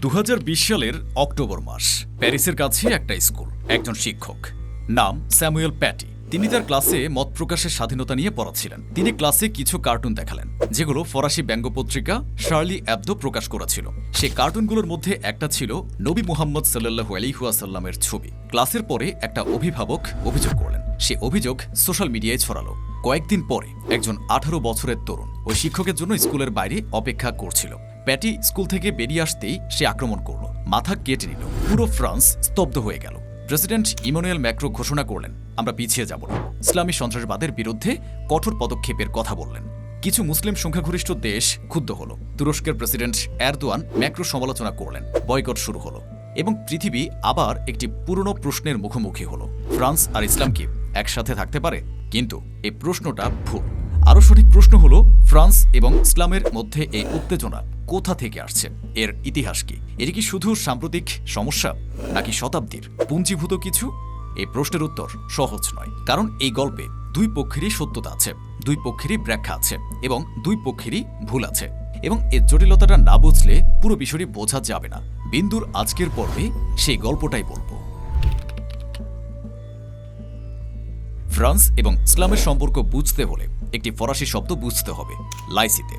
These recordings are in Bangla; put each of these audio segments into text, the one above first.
2020 সালের অক্টোবর মাস প্যারিসের কাছে একটা স্কুল, একজন শিক্ষক নাম স্যামুয়েল প্যাটি। তিনি তার ক্লাসে মত প্রকাশের স্বাধীনতা নিয়ে পড়াচ্ছিলেন। তিনি ক্লাসে কিছু কার্টুন দেখালেন যেগুলো ফরাসি ব্যঙ্গ পত্রিকা শার্লি অ্যাবদো প্রকাশ করেছিল। সেই কার্টুনগুলোর মধ্যে একটা ছিল নবী মুহাম্মদ সাল্লাল্লাহু আলাইহি ওয়াসাল্লামের ছবি। ক্লাসের পরে একটা অভিভাবক অভিযোগ করলেন। সে অভিযোগ সোশ্যাল মিডিয়ায় ছড়ালো। কয়েকদিন পরে একজন 18 বছরের তরুণ ওই শিক্ষকের জন্য স্কুলের বাইরে অপেক্ষা করছিল। প্যাটি স্কুল থেকে বেরিয়ে আসতেই সে আক্রমণ করল, মাথা কেটে নিল। পুরো ফ্রান্স স্তব্ধ হয়ে গেল। প্রেসিডেন্ট ইমানুয়েল ম্যাক্রো ঘোষণা করলেন, আমরা পিছিয়ে যাব না। ইসলামী সন্ত্রাসবাদের বিরুদ্ধে কঠোর পদক্ষেপের কথা বললেন। কিছু মুসলিম সংখ্যাগরিষ্ঠ দেশ ক্ষুব্ধ হল। তুরস্কের প্রেসিডেন্ট এরদোয়ান ম্যাক্রো সমালোচনা করলেন। বয়কট শুরু হলো এবং পৃথিবী আবার একটি পুরনো প্রশ্নের মুখোমুখি হলো, ফ্রান্স আর ইসলাম কি একসাথে থাকতে পারে? কিন্তু এই প্রশ্নটা ভুল। আরও সঠিক প্রশ্ন হলো, ফ্রান্স এবং ইসলামের মধ্যে এই উত্তেজনা কোথা থেকে আসছে? এর ইতিহাস কি? এটি কি শুধু সাম্প্রতিক সমস্যা নাকি শতাব্দীর পুঞ্জীভূত কিছু? এই প্রশ্নের উত্তর সহজ নয়, কারণ এই গল্পে দুই পক্ষেরই সত্যতা আছে, দুই পক্ষেরই ব্যাখ্যা আছে এবং দুই পক্ষেরই ভুল আছে। এবং এর জটিলতাটা না বুঝলে পুরো বিষয়টি বোঝা যাবে না। বিন্দুর আজকের পর্বে সেই গল্পটাই বলবো। ফ্রান্স এবং ইসলামের সম্পর্ক বুঝতে হলে একটি ফরাসি শব্দ বুঝতে হবে, লাইসিতে।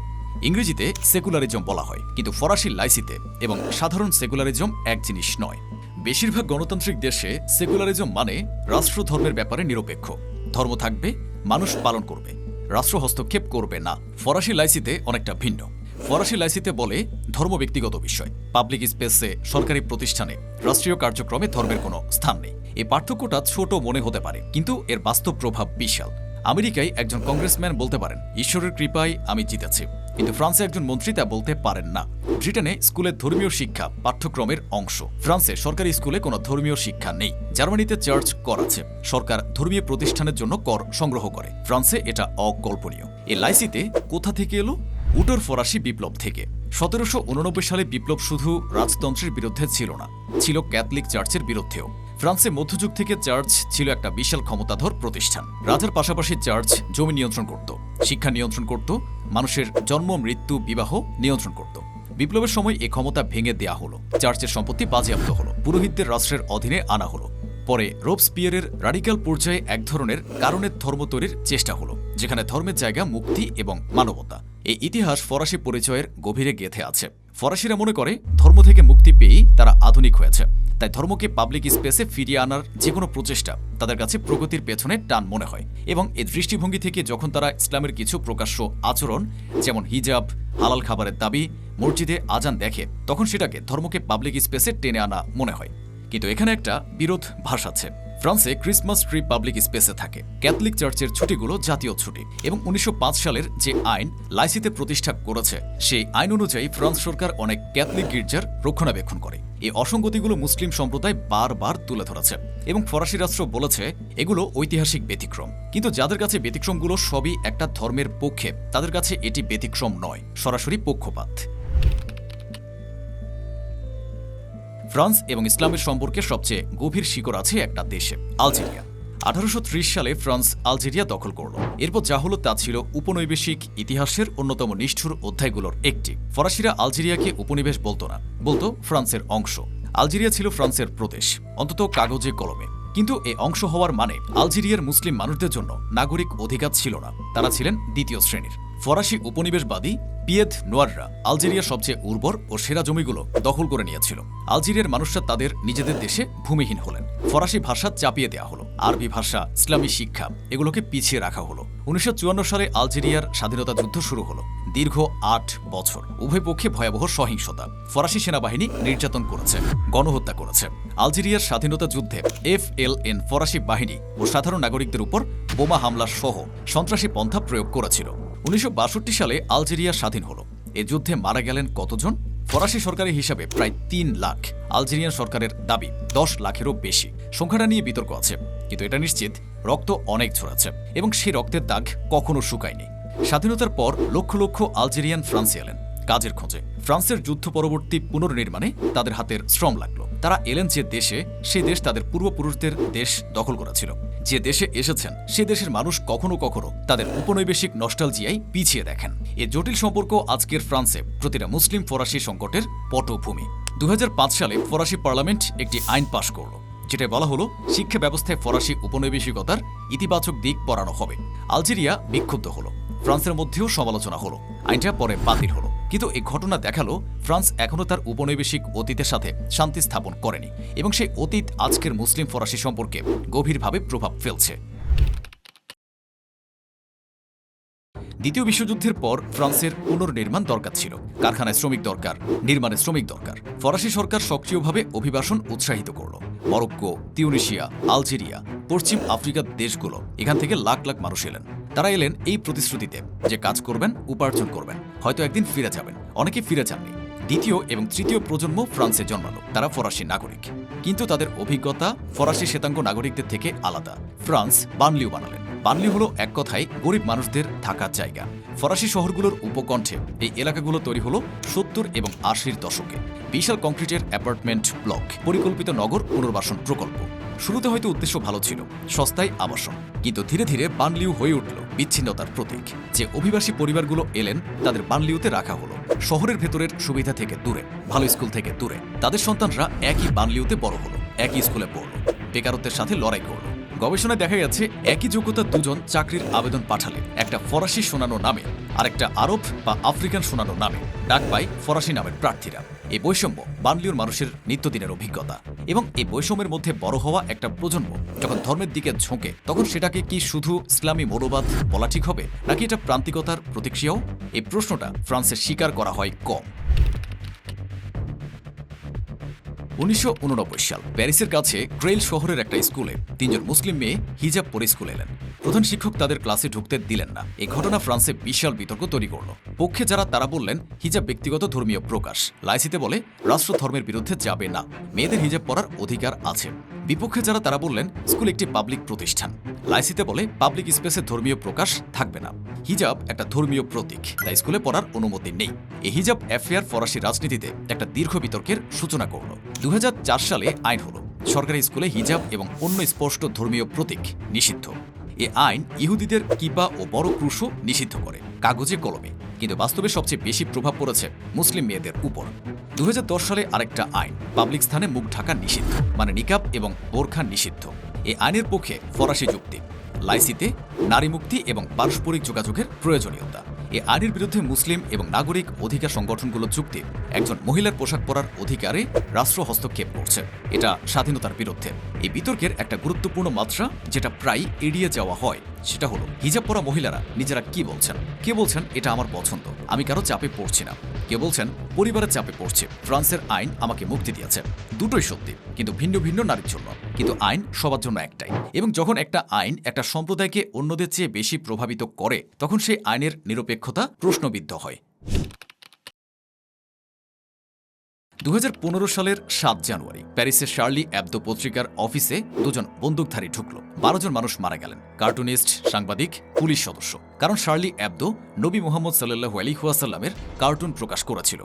ইংরেজিতে সেকুলারিজম বলা হয়, কিন্তু ফরাসি লাইসিতে এবং সাধারণ সেকুলারিজম এক জিনিস নয়। বেশিরভাগ গণতান্ত্রিক দেশে সেকুলারিজম মানে রাষ্ট্র ধর্মের ব্যাপারে নিরপেক্ষ। ধর্ম থাকবে, মানুষ পালন করবে, রাষ্ট্র হস্তক্ষেপ করবে না। ফরাসি লাইসিতে অনেকটা ভিন্ন। ফরাসি লাইসিতে বলে ধর্ম ব্যক্তিগত বিষয়। পাবলিক স্পেসে, সরকারি প্রতিষ্ঠানে, রাষ্ট্রীয় কার্যক্রমে ধর্মের কোনো স্থান নেই। এই পার্থক্যটা ছোট মনে হতে পারে, কিন্তু এর বাস্তব প্রভাব বিশাল। আমেরিকায় একজন কংগ্রেসম্যান বলতে পারেন, ঈশ্বরের কৃপায় আমি জিতেছি, কিন্তু ফ্রান্সে একজন মন্ত্রী তা বলতে পারেন না। ব্রিটেনে স্কুলের ধর্মীয় শিক্ষা পাঠ্যক্রমের অংশ। ফ্রান্সে সরকারি স্কুলে কোনো ধর্মীয় শিক্ষা নেই। জার্মানিতে চার্চ কর আছে, সরকার ধর্মীয় প্রতিষ্ঠানের জন্য কর সংগ্রহ করে। ফ্রান্সে এটা অকল্পনীয়। এই লাইসিতে কোথা থেকে এলো? উটোর ফরাসি বিপ্লব থেকে। 1789 সালে বিপ্লব শুধু রাজতন্ত্রের বিরুদ্ধে ছিল না, ছিল ক্যাথলিক চার্চের বিরুদ্ধেও। ফ্রান্সে মধ্যযুগ থেকে চার্চ ছিল একটা বিশাল ক্ষমতাধর প্রতিষ্ঠান। রাজার পাশাপাশি চার্চ জমি নিয়ন্ত্রণ করত, শিক্ষা নিয়ন্ত্রণ করত, মানুষের জন্ম মৃত্যু বিবাহ নিয়ন্ত্রণ করত। বিপ্লবের সময় এ ক্ষমতা ভেঙে দেয়া হলো, চার্চের সম্পত্তি বাজেয়াপ্ত হলো, পুরোহিতদের রাষ্ট্রের অধীনে আনা হলো। পরে রোবসপিয়ারের রাডিক্যাল পর্যায়ে এক ধরনের কারণের ধর্ম তৈরির চেষ্টা হলো, যেখানে ধর্মের জায়গা মুক্তি এবং মানবতা। এই ইতিহাস ফরাসি পরিচয়ের গভীরে গেঁথে আছে। ফরাসিরা মনে করে ধর্ম থেকে মুক্তি পেয়েই তারা আধুনিক হয়েছে। তাই ধর্মকে পাবলিক স্পেসে ফিরিয়ে আনার যে কোনো প্রচেষ্টা তাদের কাছে প্রগতির পেছনে টান মনে হয়। এবং এই দৃষ্টিভঙ্গি থেকে যখন তারা ইসলামের কিছু প্রকাশ্য আচরণ, যেমন হিজাব, হালাল খাবারের দাবি, মসজিদে আজান দেখে, তখন সেটাকে ধর্মকে পাবলিক স্পেসে টেনে আনা মনে হয়। কিন্তু এখানে একটা বিরোধ ভাস আছে। ফ্রান্সে ক্রিসমাস ট্রি পাবলিক স্পেসে থাকে, ক্যাথলিক চার্চের ছুটিগুলো জাতীয় ছুটি। এবং 1905 সালের যে আইন লাইসিতে প্রতিষ্ঠা করেছে, সেই আইন অনুযায়ী ফ্রান্স সরকার অনেক ক্যাথলিক গির্জার রক্ষণাবেক্ষণ করে। এই অসঙ্গতিগুলো মুসলিম সম্প্রদায় বারবার তুলে ধরেছে এবং ফরাসি রাষ্ট্র বলেছে এগুলো ঐতিহাসিক ব্যতিক্রম। কিন্তু যাদের কাছে ব্যতিক্রমগুলো সবই একটা ধর্মের পক্ষে, তাদের কাছে এটি ব্যতিক্রম নয়, সরাসরি পক্ষপাত। ফ্রান্স এবং ইসলামের সম্পর্কে সবচেয়ে গভীর শিকড় আছে একটা দেশে, আলজেরিয়া। 1830 সালে ফ্রান্স আলজেরিয়া দখল করল। এরপর যা হলো তা ছিল উপনিবেশিক ইতিহাসের অন্যতম নিষ্ঠুর অধ্যায়গুলোর একটি। ফরাসিরা আলজেরিয়াকে উপনিবেশ বলতো না, বলতো ফ্রান্সের অংশ। আলজেরিয়া ছিল ফ্রান্সের প্রদেশ, অন্তত কাগজে কলমে। কিন্তু এই অংশ হওয়ার মানে আলজেরিয়ার মুসলিম মানুষদের জন্য নাগরিক অধিকার ছিল না, তারা ছিলেন দ্বিতীয় শ্রেণীর। ফরাসি উপনিবেশবাদী পিয়েদ নোয়াররা আলজেরিয়ার সবচেয়ে উর্বর ও সেরা জমিগুলো দখল করে নিয়েছিল। আলজেরিয়ার মানুষরা তাদের নিজেদের দেশে ভূমিহীন হলেন। ফরাসি ভাষা চাপিয়ে দেওয়া হলো, আরবি ভাষা, ইসলামী শিক্ষা এগুলোকে পিছিয়ে রাখা হলো। 1954 সালে আলজেরিয়ার স্বাধীনতা যুদ্ধ শুরু হলো। দীর্ঘ 8 বছর উভয় পক্ষে ভয়াবহ সহিংসতা। ফরাসি সেনাবাহিনী নির্যাতন করেছে, গণহত্যা করেছে। আলজেরিয়ার স্বাধীনতা যুদ্ধে FLN ফরাসি বাহিনী ও সাধারণ নাগরিকদের উপর বোমা হামলা সহ সন্ত্রাসী পন্থা প্রয়োগ করেছিল। 1962 সালে আলজেরিয়া স্বাধীন হলো। এ যুদ্ধে মারা গেলেন কতজন? ফরাসি সরকারি হিসাবে প্রায় 3 লাখ। আলজেরিয়ান সরকারের দাবি 10 লাখেরও বেশি। সংখ্যাটা নিয়ে বিতর্ক আছে, কিন্তু এটা নিশ্চিত রক্ত অনেক ঝরেছে এবং সেই রক্তের দাগ কখনো শুকায়নি। স্বাধীনতার পর লক্ষ লক্ষ আলজেরিয়ান ফ্রান্সে এলেন কাজের খোঁজে। ফ্রান্সের যুদ্ধ পরবর্তী পুনর্নির্মাণে তাদের হাতের শ্রম লাগলো। তারা এলেন যে দেশে, সেই দেশ তাদের পূর্বপুরুষদের দেশ দখল করা ছিল। যে দেশে এসেছেন সে দেশের মানুষ কখনো কখনো তাদের উপনৈবেশিক নস্টালজিয়ায় পিছিয়ে দেখেন। এই জটিল সম্পর্ক আজকের ফ্রান্সে প্রতিটা মুসলিম ফরাসি সংকটের পটভূমি। 2005 সালে ফরাসি পার্লামেন্ট একটি আইন পাশ করল, যেটা বলা হলো শিক্ষা ব্যবস্থায় ফরাসি উপনিবেশিকতার ইতিবাচক দিক পড়ানো হবে। আলজেরিয়া বিক্ষুব্ধ হলো, ফ্রান্সের মধ্যেও সমালোচনা হলো, আইনটা পরে বাতিল হলো। কিন্তু এই ঘটনা দেখালো ফ্রান্স এখনও তার উপনিবেশিক অতীতের সাথে শান্তি স্থাপন করেনি এবং সেই অতীত আজকের মুসলিম ফরাসি সম্পর্কে গভীরভাবে প্রভাব ফেলছে। দ্বিতীয় বিশ্বযুদ্ধের পর ফ্রান্সের পুনর্নির্মাণ দরকার ছিল। কারখানায় শ্রমিক দরকার, নির্মাণে শ্রমিক দরকার। ফরাসি সরকার সক্রিয়ভাবে অভিবাসন উৎসাহিত করল। মরক্কো, তিউনিসিয়া, আলজেরিয়া, পশ্চিম আফ্রিকার দেশগুলো, এখান থেকে লাখ লাখ মানুষ এলেন। তারা এলেন এই প্রতিশ্রুতিতে যে কাজ করবেন, উপার্জন করবেন, হয়তো একদিন ফিরে যাবেন। অনেকে ফিরে যাননি। দ্বিতীয় এবং তৃতীয় প্রজন্ম ফ্রান্সে জন্মালো। তারা ফরাসি নাগরিক, কিন্তু তাদের অভিজ্ঞতা ফরাসি শ্বেতাঙ্গ নাগরিকদের থেকে আলাদা। ফ্রান্স বানলিউ বানালেন। বানলিউ হলো এক কথায় গরিব মানুষদের থাকার জায়গা। ফরাসি শহরগুলোর উপকণ্ঠে এই এলাকাগুলো তৈরি হলো 70 এবং 80-র দশকে। বিশাল কংক্রিটের অ্যাপার্টমেন্ট ব্লক, পরিকল্পিত নগর পুনর্বাসন প্রকল্প। শুরুতে হয়তো উদ্দেশ্য ভালো ছিল, সস্তায় আবাসন, কিন্তু ধীরে ধীরে বানলিউ হয়ে উঠল বিচ্ছিন্নতার প্রতীক। যে অভিবাসী পরিবারগুলো এলেন তাদের বানলিউতে রাখা হলো, শহরের ভেতরের সুবিধা থেকে দূরে, ভালো স্কুল থেকে দূরে। তাদের সন্তানরা একই বানলিউতে বড় হলো, একই স্কুলে পড়ল, বেকারত্বের সাথে লড়াই করল। গবেষণায় দেখা গেছে একই যোগ্যতা দুজন চাকরির আবেদন পাঠালে একটা ফরাসি শোনানো নামে আর একটা আরব বা আফ্রিকান শোনানো নামে ডাক পায় ফরাসি নামের প্রার্থীরা। এই বৈষম্য বানলিউর মানুষের নিত্যদিনের অভিজ্ঞতা, এবং এই বৈষম্যের মধ্যে বড় হওয়া একটা প্রজন্ম যখন ধর্মের দিকে ঝোঁকে, তখন সেটাকে কি শুধু ইসলামী মনোবাদ বলা ঠিক হবে, নাকি এটা প্রান্তিকতার প্রতিক্রিয়াও? এই প্রশ্নটা ফ্রান্সে স্বীকার করা হয় কম। 1989 সাল প্যারিসের কাছে ক্রেইল শহরের একটা স্কুলে 3 জন মুসলিম মেয়ে হিজাব পরে স্কুলে এলেন। প্রধান শিক্ষক তাদের ক্লাসে ঢুকতে দিলেন না। এই ঘটনা ফ্রান্সে বিশাল বিতর্ক তৈরি করল। পক্ষে যারা তারা বললেন হিজাব ব্যক্তিগত ধর্মীয় প্রকাশ, লাইসিতে বলে রাষ্ট্র ধর্মের বিরুদ্ধে যাবে না, মেয়েদের হিজাব পরার অধিকার আছে। বিপক্ষে যারা তারা বললেন স্কুল একটি পাবলিক প্রতিষ্ঠান, লাইসিতে বলে পাবলিক স্পেসে ধর্মীয় প্রকাশ থাকবে না, হিজাব একটা ধর্মীয় প্রতীক, তাই স্কুলে পড়ার অনুমতি নেই। এই হিজাব অ্যাফেয়ার ফরাসি রাজনীতিতে একটা দীর্ঘ বিতর্কের সূচনা করল। 2004 সালে আইন হলো সরকারি স্কুলে হিজাব এবং অন্য স্পষ্ট ধর্মীয় প্রতীক নিষিদ্ধ। এ আইন ইহুদিদের কিপা ও বড় ক্রুশও নিষিদ্ধ করে, কাগজে কলমে, কিন্তু বাস্তবে সবচেয়ে বেশি প্রভাব পড়েছে মুসলিম মেয়েদের উপর। 2010 সালে আরেকটা আইন, পাবলিক স্থানে মুখ ঢাকা নিষিদ্ধ, মানে নিকাব এবং বোরখা নিষিদ্ধ। এই আইনের পক্ষে ফরাসি যুক্তি, লাইসিতে নারী মুক্তি এবং পারস্পরিক যোগাযোগের প্রয়োজনীয়তা। এই আইনের বিরুদ্ধে মুসলিম এবং নাগরিক অধিকার সংগঠনগুলোর যুক্তি, একজন মহিলার পোশাক পরার অধিকারে রাষ্ট্র হস্তক্ষেপ করছে, এটা স্বাধীনতার বিরুদ্ধে। এই বিতর্কের একটা গুরুত্বপূর্ণ মাত্রা যেটা প্রায় এড়িয়ে যাওয়া হয়, সেটা হলো হিজাব পরা মহিলারা নিজেরা কি বলছেন। কে বলছেন এটা আমার পছন্দ, আমি কারো চাপে পড়ছি না। কেউ বলছেন পরিবারের চাপে পড়ছে, ফ্রান্সের আইন আমাকে মুক্তি দিয়েছে। দুটোই সত্যি, কিন্তু ভিন্ন ভিন্ন নারীর জন্য। কিন্তু আইন সবার জন্য একটাই, এবং যখন একটা আইন একটা সম্প্রদায়কে অন্যদের চেয়ে বেশি প্রভাবিত করে, তখন সেই আইনের নিরপেক্ষতা প্রশ্নবিদ্ধ হয়। 2015 সালের 7 জানুয়ারি প্যারিসের শার্লি অ্যাবদো পত্রিকার অফিসে 2 জন বন্দুকধারী ঢুকল। 12 জন মানুষ মারা গেলেন, কার্টুনিস্ট, সাংবাদিক, পুলিশ সদস্য। কারণ শার্লি অ্যাবদো নবী মুহাম্মদ সাল্লাল্লাহু আলাইহি ওয়াসাল্লামের কার্টুন প্রকাশ করেছিল,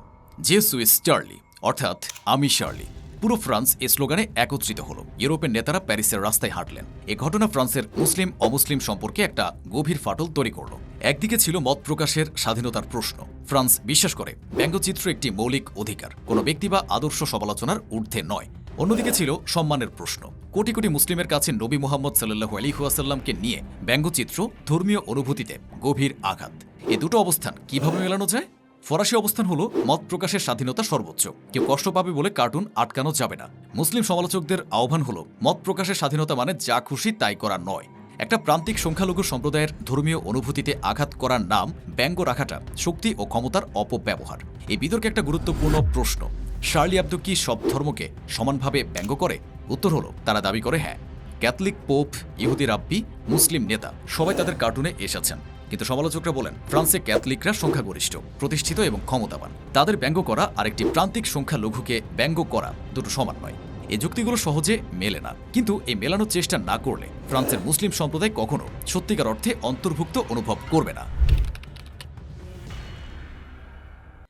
যে সুইস চার্লি, অর্থাৎ আমি শার্লি। পুরো ফ্রান্স এই স্লোগানে একত্রিত হল। ইউরোপের নেতারা প্যারিসের রাস্তায় হাঁটলেন। এ ঘটনা ফ্রান্সের মুসলিম অমুসলিম সম্পর্কে একটা গভীর ফাটল তৈরি করল। একদিকে ছিল মত প্রকাশের স্বাধীনতার প্রশ্ন। ফ্রান্স বিশ্বাস করে ব্যঙ্গচিত্র একটি মৌলিক অধিকার, কোনো ব্যক্তি বা আদর্শ সমালোচনার ঊর্ধ্বে নয়। অন্যদিকে ছিল সম্মানের প্রশ্ন। কোটি কোটি মুসলিমের কাছে নবী মুহাম্মদ সাল্লাল্লাহু আলাইহি ওয়াসাল্লামকে নিয়ে ব্যঙ্গচিত্র ধর্মীয় অনুভূতিতে গভীর আঘাত। এ দুটো অবস্থান কিভাবে মেলানো যায়? ফরাসি অবস্থান হলো মত প্রকাশের স্বাধীনতা সর্বোচ্চ, কেউ কষ্ট পাবে বলে কার্টুন আটকানো যাবে না। মুসলিম সমালোচকদের আহ্বান হলো মত প্রকাশের স্বাধীনতা মানে যা খুশি তাই করা নয়। একটা প্রান্তিক সংখ্যালঘু সম্প্রদায়ের ধর্মীয় অনুভূতিতে আঘাত করার নাম ব্যঙ্গ রাখাটা শক্তি ও ক্ষমতার অপব্যবহার। এই বিতর্কে একটা গুরুত্বপূর্ণ প্রশ্ন, শার্লি অ্যাবদো কি সব ধর্মকে সমানভাবে ব্যঙ্গ করে? উত্তর হলো তারা দাবি করে হ্যাঁ। ক্যাথলিক, পোপ, ইহুদি রাব্বি, মুসলিম নেতা সবাই তাদের কার্টুনে এসেছেন। কিন্তু সমালোচকরা বলেন ফ্রান্সে ক্যাথলিকরা সংখ্যাগরিষ্ঠ, প্রতিষ্ঠিত এবং ক্ষমতাবান। তাদের ব্যঙ্গ করা আর একটি প্রান্তিক সংখ্যালঘুকে ব্যঙ্গ করা দুটো সমান নয়। এই যুক্তিগুলো সহজে মেলে না, কিন্তু এই মেলানোর চেষ্টা না করলে ফ্রান্সের মুসলিম সম্প্রদায় কখনো সত্যিকার অর্থে অন্তর্ভুক্ত অনুভব করবে না।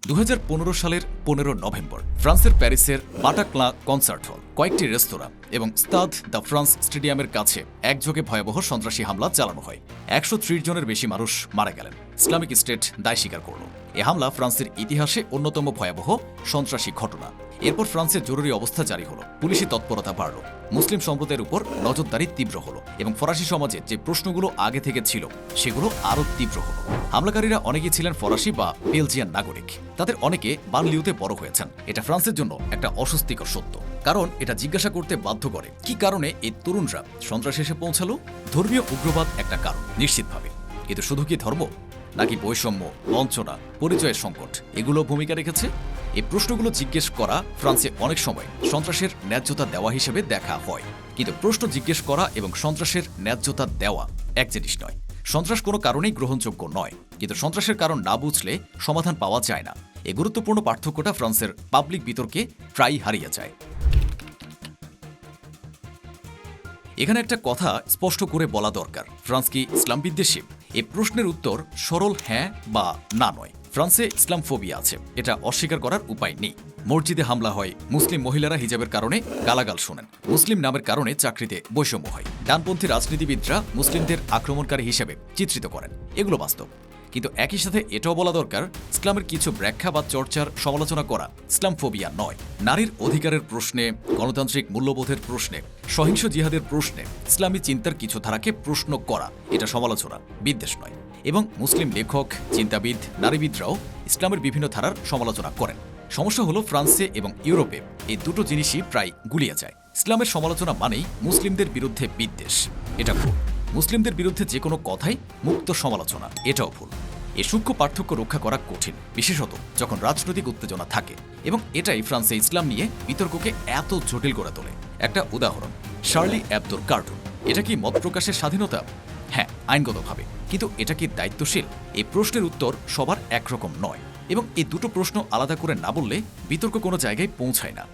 2015 সালের 15 নভেম্বর ফ্রান্সের প্যারিসের বাটাক্লাঁ কনসার্ট হল, কয়েকটি রেস্তোরাঁ এবং স্তাদ দ্য ফ্রান্স স্টেডিয়ামের কাছে একযোগে ভয়াবহ সন্ত্রাসী হামলা চালানো হয়। 130 জনের বেশি মানুষ মারা গেলেন। ইসলামিক স্টেট দায় স্বীকার করল। এ হামলা ফ্রান্সের ইতিহাসে অন্যতম ভয়াবহ সন্ত্রাসী ঘটনা। এরপর ফ্রান্সের জরুরি অবস্থা জারি হলো, পুলিশি তৎপরতা বাড়ল, মুসলিম সম্প্রদায়ের উপর নজরদারি তীব্র হলো এবং ফরাসি সমাজে যে প্রশ্নগুলো আগে থেকে ছিল সেগুলো আরও তীব্র হলো। হামলাকারীরা অনেকেই ছিলেন ফরাসি বা বেলজিয়ান নাগরিক। তাদের অনেকে বানলিউতে বড় হয়েছেন। এটা ফ্রান্সের জন্য একটা অস্বস্তিকর সত্য, কারণ এটা জিজ্ঞাসা করতে বাধ্য করে কি কারণে এই তরুণরা সন্ত্রাসে এসে পৌঁছালো। ধর্মীয় উগ্রবাদ একটা কারণ নিশ্চিতভাবে, কিন্তু শুধু কি ধর্ম, নাকি বৈষম্য, বঞ্চনা, পরিচয়ের সংকট এগুলো ভূমিকা রেখেছে? এই প্রশ্নগুলো জিজ্ঞেস করা ফ্রান্সে অনেক সময় সন্ত্রাসের ন্যায্যতা দেওয়া হিসেবে দেখা হয়। কিন্তু প্রশ্ন জিজ্ঞেস করা এবং সন্ত্রাসের ন্যায্যতা দেওয়া এক জিনিস নয়। সন্ত্রাস কোনো কারণেই গ্রহণযোগ্য নয়, কিন্তু সন্ত্রাসের কারণ না বুঝলে সমাধান পাওয়া যায় না। এই গুরুত্বপূর্ণ পার্থক্যটা ফ্রান্সের পাবলিক বিতর্কে প্রায়ই হারিয়ে যায়। এখানে একটা কথা স্পষ্ট করে বলা দরকার, ফ্রান্স কি ইসলাম বিদ্বেষী? এই প্রশ্নের উত্তর সরল হ্যাঁ বা না নয়। ফ্রান্সে ইসলাম ফোবিয়া আছে, এটা অস্বীকার করার উপায় নেই। মসজিদে হামলা হয়, মুসলিম মহিলারা হিজাবের কারণে গালাগাল শোনেন, মুসলিম নামের কারণে চাকরিতে বৈষম্য হয়, ডানপন্থী রাজনীতিবিদরা মুসলিমদের আক্রমণকারী হিসেবে চিত্রিত করেন। এগুলো বাস্তব। কিন্তু একই সাথে এটাও বলা দরকার, ইসলামের কিছু ব্যাখ্যা বা চর্চার সমালোচনা করা ইসলাম ফোবিয়া নয়। নারীর অধিকারের প্রশ্নে, গণতান্ত্রিক মূল্যবোধের প্রশ্নে, সহিংস জিহাদের প্রশ্নে ইসলামী চিন্তার কিছু ধারাকে প্রশ্ন করা এটা সমালোচনা, বিদ্বেষ নয়। এবং মুসলিম লেখক, চিন্তাবিদ, নারীবিদরাও ইসলামের বিভিন্ন ধারার সমালোচনা করেন। সমস্যা হলো ফ্রান্সে এবং ইউরোপে এই দুটো জিনিসই প্রায় গুলিয়ে যায়। ইসলামের সমালোচনা মানেই মুসলিমদের বিরুদ্ধে বিদ্বেষ, এটা ভুল। মুসলিমদের বিরুদ্ধে যে কোনো কথাই মুক্ত সমালোচনা, এটাও ভুল। এই সূক্ষ্ম পার্থক্য রক্ষা করা কঠিন, বিশেষত যখন রাজনৈতিক উত্তেজনা থাকে, এবং এটাই ফ্রান্সে ইসলাম নিয়ে বিতর্ককে এত জটিল করে তোলে। একটা উদাহরণ, শার্লি অ্যাবদোর কার্টুন। এটা কি মত প্রকাশের স্বাধীনতা? হ্যাঁ, আইনগতভাবে। কিন্তু এটা কি দায়িত্বশীল? এই প্রশ্নের উত্তর সবার একরকম নয়, এবং এই দুটো প্রশ্ন আলাদা করে না বললে বিতর্ক কোনো জায়গায় পৌঁছায় না।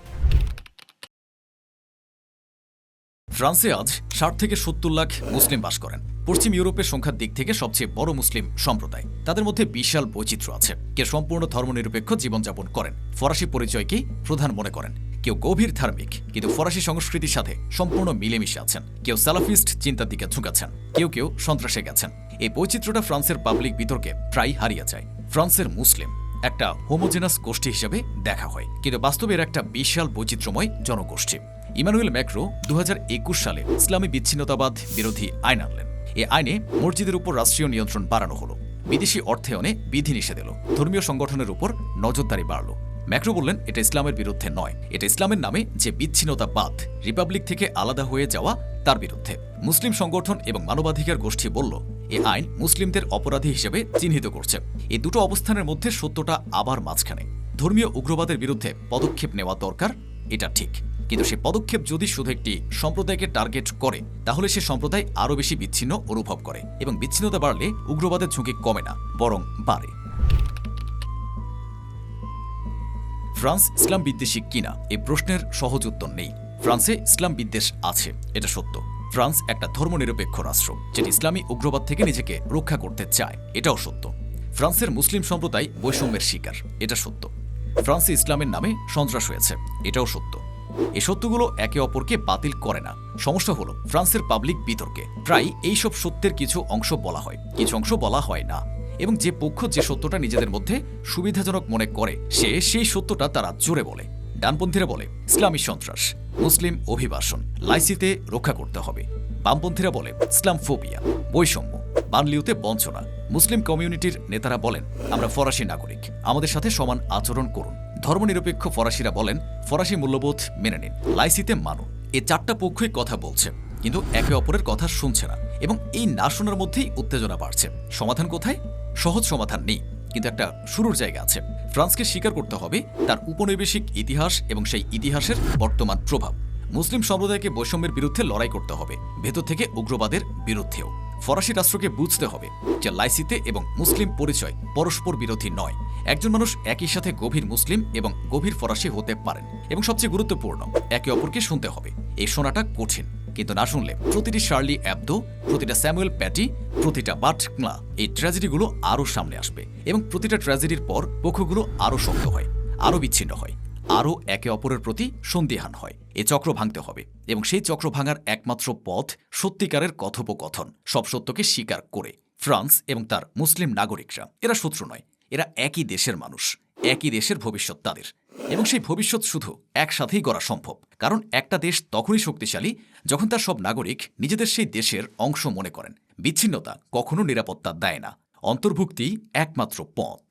ফ্রান্সে আজ 60 থেকে 70 লাখ মুসলিম বাস করেন। পশ্চিম ইউরোপের সংখ্যার দিক থেকে সবচেয়ে বড় মুসলিম সম্প্রদায়। তাদের মধ্যে বিশাল বৈচিত্র্য আছে। কেউ সম্পূর্ণ ধর্মনিরপেক্ষ জীবনযাপন করেন, ফরাসি পরিচয়কেই প্রধান মনে করেন। কেউ গভীর ধার্মিক, কিন্তু ফরাসি সংস্কৃতির সাথে সম্পূর্ণ মিলেমিশে আছেন। কেউ সালাফিস্ট চিন্তার দিকে ঝুঁকাচ্ছেন, কেউ কেউ সন্ত্রাসে গেছেন। এই বৈচিত্র্যটা ফ্রান্সের পাবলিক বিতর্কে প্রায় হারিয়ে যায়। ফ্রান্সের মুসলিম একটা হোমোজেনাস গোষ্ঠী হিসেবে দেখা হয়, কিন্তু বাস্তবে এর একটা বিশাল বৈচিত্র্যময় জনগোষ্ঠী। ইমানুয়েল ম্যাক্রো 2021 সালে ইসলামী বিচ্ছিন্নতাবাদ বিরোধী আইন আনলেন। এই আইনে মসজিদের উপর রাষ্ট্রীয় নিয়ন্ত্রণ বাড়ানো হলো, বিদেশি অর্থায়নে বিধিনিষেধ এলো, ধর্মীয় সংগঠনের উপর নজরদারি বাড়ল। ম্যাক্রো বললেন এটা ইসলামের বিরুদ্ধে নয়, এটা ইসলামের নামে যে বিচ্ছিন্নতাবাদ, রিপাবলিক থেকে আলাদা হয়ে যাওয়া, তার বিরুদ্ধে। মুসলিম সংগঠন এবং মানবাধিকার গোষ্ঠী বলল এই আইন মুসলিমদের অপরাধী হিসেবে চিহ্নিত করছে। এই দুটো অবস্থানের মধ্যে সত্যটা আবার মাঝখানে। ধর্মীয় উগ্রবাদের বিরুদ্ধে পদক্ষেপ নেওয়া দরকার, এটা ঠিক, কিন্তু সে পদক্ষেপ যদি শুধু একটি সম্প্রদায়কে টার্গেট করে, তাহলে সে সম্প্রদায় আরও বেশি বিচ্ছিন্ন অনুভব করে, এবং বিচ্ছিন্নতা বাড়লে উগ্রবাদের ঝুঁকি কমে না, বরং বাড়ে। ফ্রান্স ইসলাম বিদ্বেষী কিনা এই প্রশ্নের সহজ উত্তর নেই। ফ্রান্সে ইসলাম বিদ্বেষ আছে, এটা সত্য। ফ্রান্স একটা ধর্মনিরপেক্ষ রাষ্ট্র, যেটি ইসলামী উগ্রবাদ থেকে নিজেকে রক্ষা করতে চায়, এটাও সত্য। ফ্রান্সের মুসলিম সম্প্রদায় বৈষম্যের শিকার, এটা সত্য। ফ্রান্সে ইসলামের নামে সন্ত্রাস হয়েছে, এটাও সত্য। এই সত্যগুলো একে অপরকে বাতিল করে না। সমস্যা হলো ফ্রান্সের পাবলিক বিতর্কে প্রায় এইসব সত্যের কিছু অংশ বলা হয়, কিছু অংশ বলা হয় না, এবং যে পক্ষ যে সত্যটা নিজেদের মধ্যে সুবিধাজনক মনে করে সেই সত্যটা তারা জোরে বলে। ডানপন্থীরা বলে ইসলামী সন্ত্রাস, মুসলিম অভিবাসন, লাইসিতে রক্ষা করতে হবে। বামপন্থীরা বলে ইসলাম ফোবিয়া, বৈষম্য, বানলিউতে বঞ্চনা। মুসলিম কমিউনিটির নেতারা বলেন আমরা ফরাসি নাগরিক, আমাদের সাথে সমান আচরণ করুন। ধর্মনিরপেক্ষ ফরাসিরা বলেন ফরাসি মূল্যবোধ মেনে নিন, লাইসিতে মানুন। এই চারটা পক্ষই কথা বলছে, কিন্তু একে অপরের কথা শুনছে না, এবং এই না শোনার মধ্যেই উত্তেজনা বাড়ছে। সমাধান কোথায়? সহজ সমাধান নেই, কিন্তু একটা শুরুর জায়গা আছে। ফ্রান্সকে স্বীকার করতে হবে তার উপনিবেশিক ইতিহাস এবং সেই ইতিহাসের বর্তমান প্রভাব। মুসলিম সম্প্রদায়কে বৈষম্যের বিরুদ্ধে লড়াই করতে হবে, ভেতর থেকে উগ্রবাদের বিরুদ্ধেও। ফরাসি রাষ্ট্রকে বুঝতে হবে যে লাইসিতে এবং মুসলিম পরিচয় পরস্পর বিরোধী নয়। একজন মানুষ একই সাথে গভীর মুসলিম এবং গভীর ফরাসি হতে পারেন, এবং সবচেয়ে গুরুত্বপূর্ণ একে অপরকে শুনতে হবে। এই শোনাটা কঠিন, কিন্তু না শুনলে প্রতিটি শার্লি অ্যাবদো, প্রতিটা স্যামুয়েল প্যাটি, প্রতিটা বাটক্লাঁ এই ট্র্যাজেডিগুলো আরও সামনে আসবে। এবং প্রতিটা ট্র্যাজেডির পর পক্ষগুলো আরও শক্ত হয়, আরও বিচ্ছিন্ন হয়, আরও একে অপরের প্রতি সন্দিহান হয়। এ চক্র ভাঙতে হবে এবং সেই চক্র ভাঙার একমাত্র পথ সত্যিকারের কথোপকথন, সব সত্যকে স্বীকার করে। ফ্রান্স এবং তার মুসলিম নাগরিকরা এরা শত্রু নয়, এরা একই দেশের মানুষ, একই দেশের ভবিষ্যৎ তাদের, এবং সেই ভবিষ্যৎ শুধু একসাথেই গড়া সম্ভব। কারণ একটা দেশ তখনই শক্তিশালী যখন তার সব নাগরিক নিজেদের সেই দেশের অংশ মনে করেন। বিচ্ছিন্নতা কখনো নিরাপত্তা দেয় না, অন্তর্ভুক্তি একমাত্র পথ।